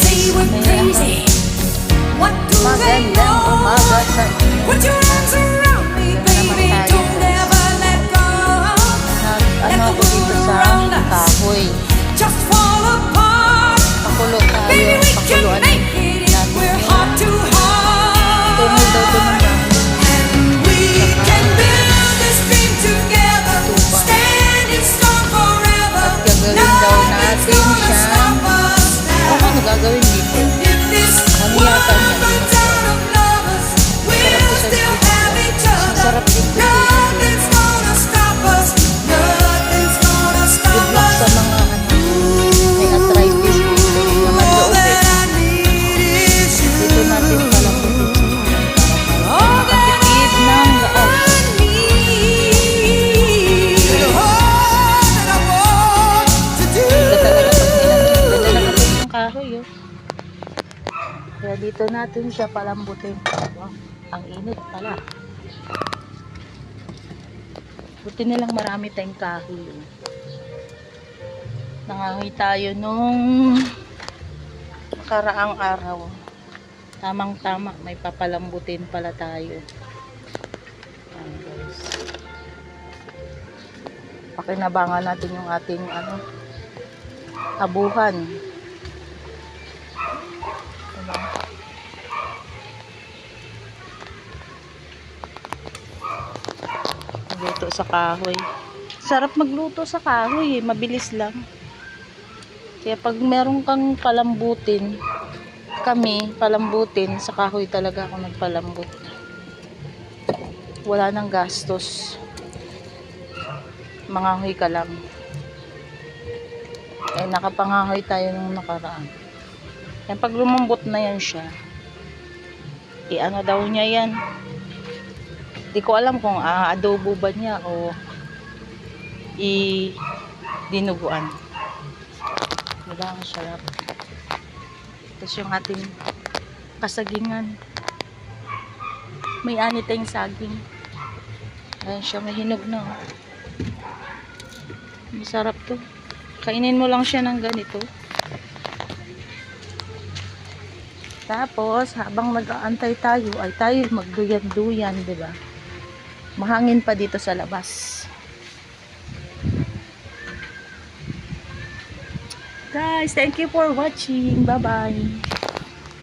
say we're crazy. What do they Magandang know? umaga sa inyo. Put your arms around me, baby. Don't ever let go. Let Ano the ako dito world sa around us kahoy. just fall apart. Pakulo Baby, tayo. we can Pakuluan make it if natin we're yung heart to heart. tunol daw ito ng dahon. And we can build this dream together, standing strong forever. At gagawin daw Nothing's natin gonna siya. stop us now. Ano gagawin dito? If this Ano world yata niya? runs out of lovers, we'll still have each other. Masarap din po dito. Nothing's gonna stop us. Nothing's gonna Good stop luck us. sa mga may arthritis dito. Yung All nag-loob that I need is you. dito natin palang All that makatipid ng gaan. I need. All that I want to do. Ganda talaga pag ganda lang natin yung kahoy. Oh. Kaya dito natin siya palambutin. Wow, ang init pala. Buti nilang marami tayong kahoy. Oh. Nangangahoy tayo nung nakaraang araw. Tamang-tama, may papalambutin pala tayo. Ayan, guys. Pakinabangan natin yung ating abuhan. Diba? Magluto sa kahoy. Sarap magluto sa kahoy, mabilis lang. Kaya pag meron kang palambutin, kami palambutin sa kahoy talaga ako nagpalambut. Wala nang gastos. Mangahoy ka lang. Eh nakapangahoy tayo nung nakaraan. Yan pag lumambot na yan siya. Ano daw niya yan? Di ko alam kung adobo ba niya o dinuguan. Diba ang sarap. Tapos yung ating kasagingan. May ani tayong saging. Ayan siya, may hinog na. Masarap to. Kainin mo lang siya ng ganito. Tapos, habang nag-aantay tayo, ay tayo magduyan-duyan, diba? Mahangin pa dito sa labas. Guys, thank you for watching. Bye-bye.